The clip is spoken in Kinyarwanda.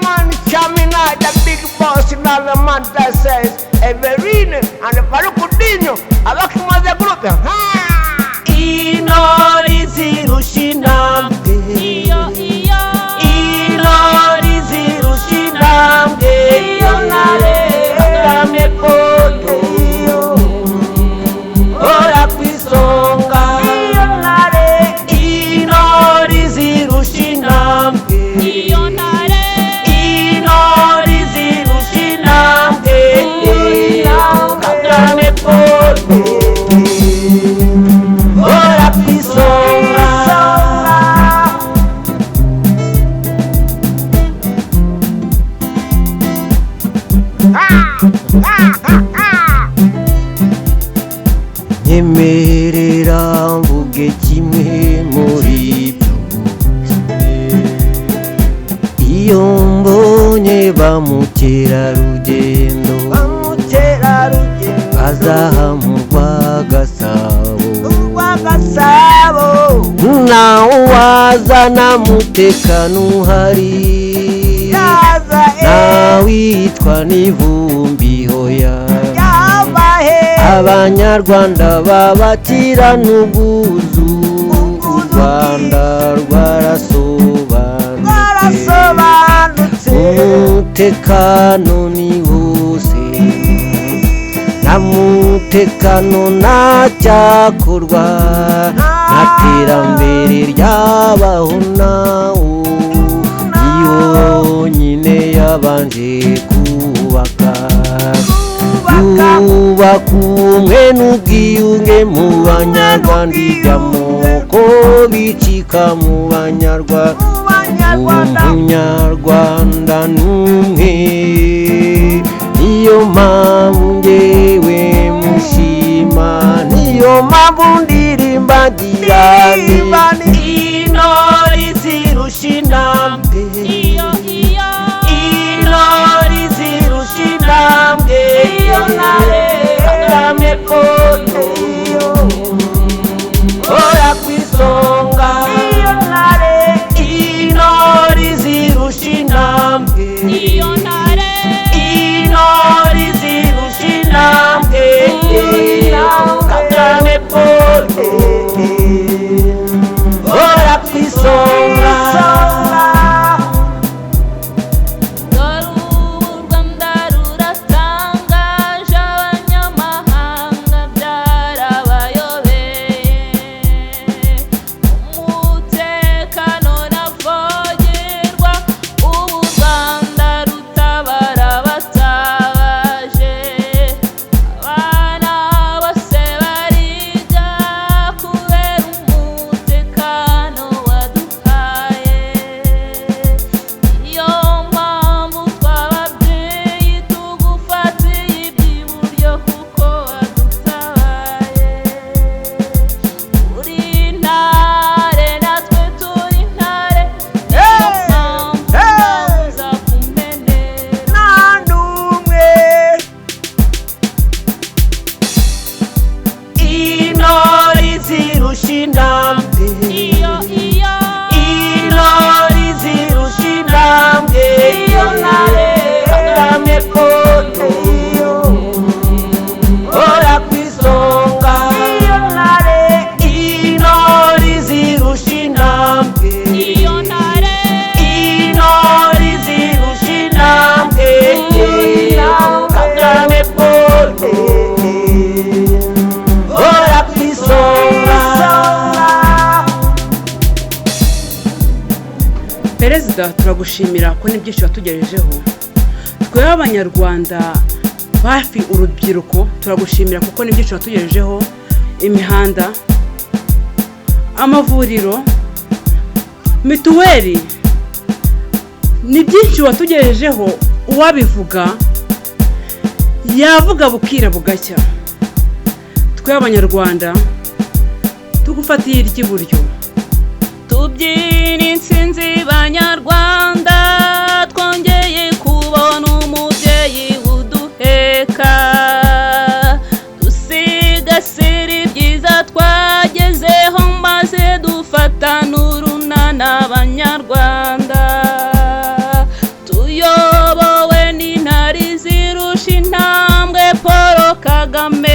man, Chamina, the big boss in all the man that says, Everine and the Paracudino, I look for the group. Inori zirushinamge, inori zirushinamge, yonare agame kodo, ora kwisonga, yonare inori zirushinamge, yonare inori zirushinamge, agame kodo. Nyemerera mvuge kimwe muri byose, iyo mbonye bamukerarugendo azahamurwa Gasabo, nawe wazana mutekano uhari, nawitwa n'ivumbi hoya, Abanyarwanda babatirana ubwuzu, u Rwanda rwarasobanutse, umutekano ni wose, nta mutekano ntacyakorwa, nta terambere ryabaho nawo, iyo nyine yabanje kubaka ubumwe n'ubwiyunge mu Banyarwanda, iby'amoko bicika mu Banyarwanda, Umunyarwanda n'umwe, niyo mpamvu njyewe mushima, niyo mpamvu ndirimba ngira intore zirusha intambwe, intore zirusha intambwe, agame kodo, ora kwisonga, intore zirusha intambwe, intore zirusha intambwe, agame kodo, ora kwisonga. Perezida, turagushimira ko n'ibyinshi watugejejeho. Twebwe Abanyarwanda hafi urubyiruko turagushimira kuko n'ibyinshi watugejejeho, imihanda, amavuriro, mituweli, ni byinshi watugejejeho. Uwabivuga yavuga bukira bugacya. Twebwe Abanyarwanda tugufatiye iry'iburyo, tubyina intsinzi Banyarwanda, twongeye kubona umubyeyi uduheka, dusigasira ibyiza twagezeho maze dufatana urunana Abanyarwanda, Kagame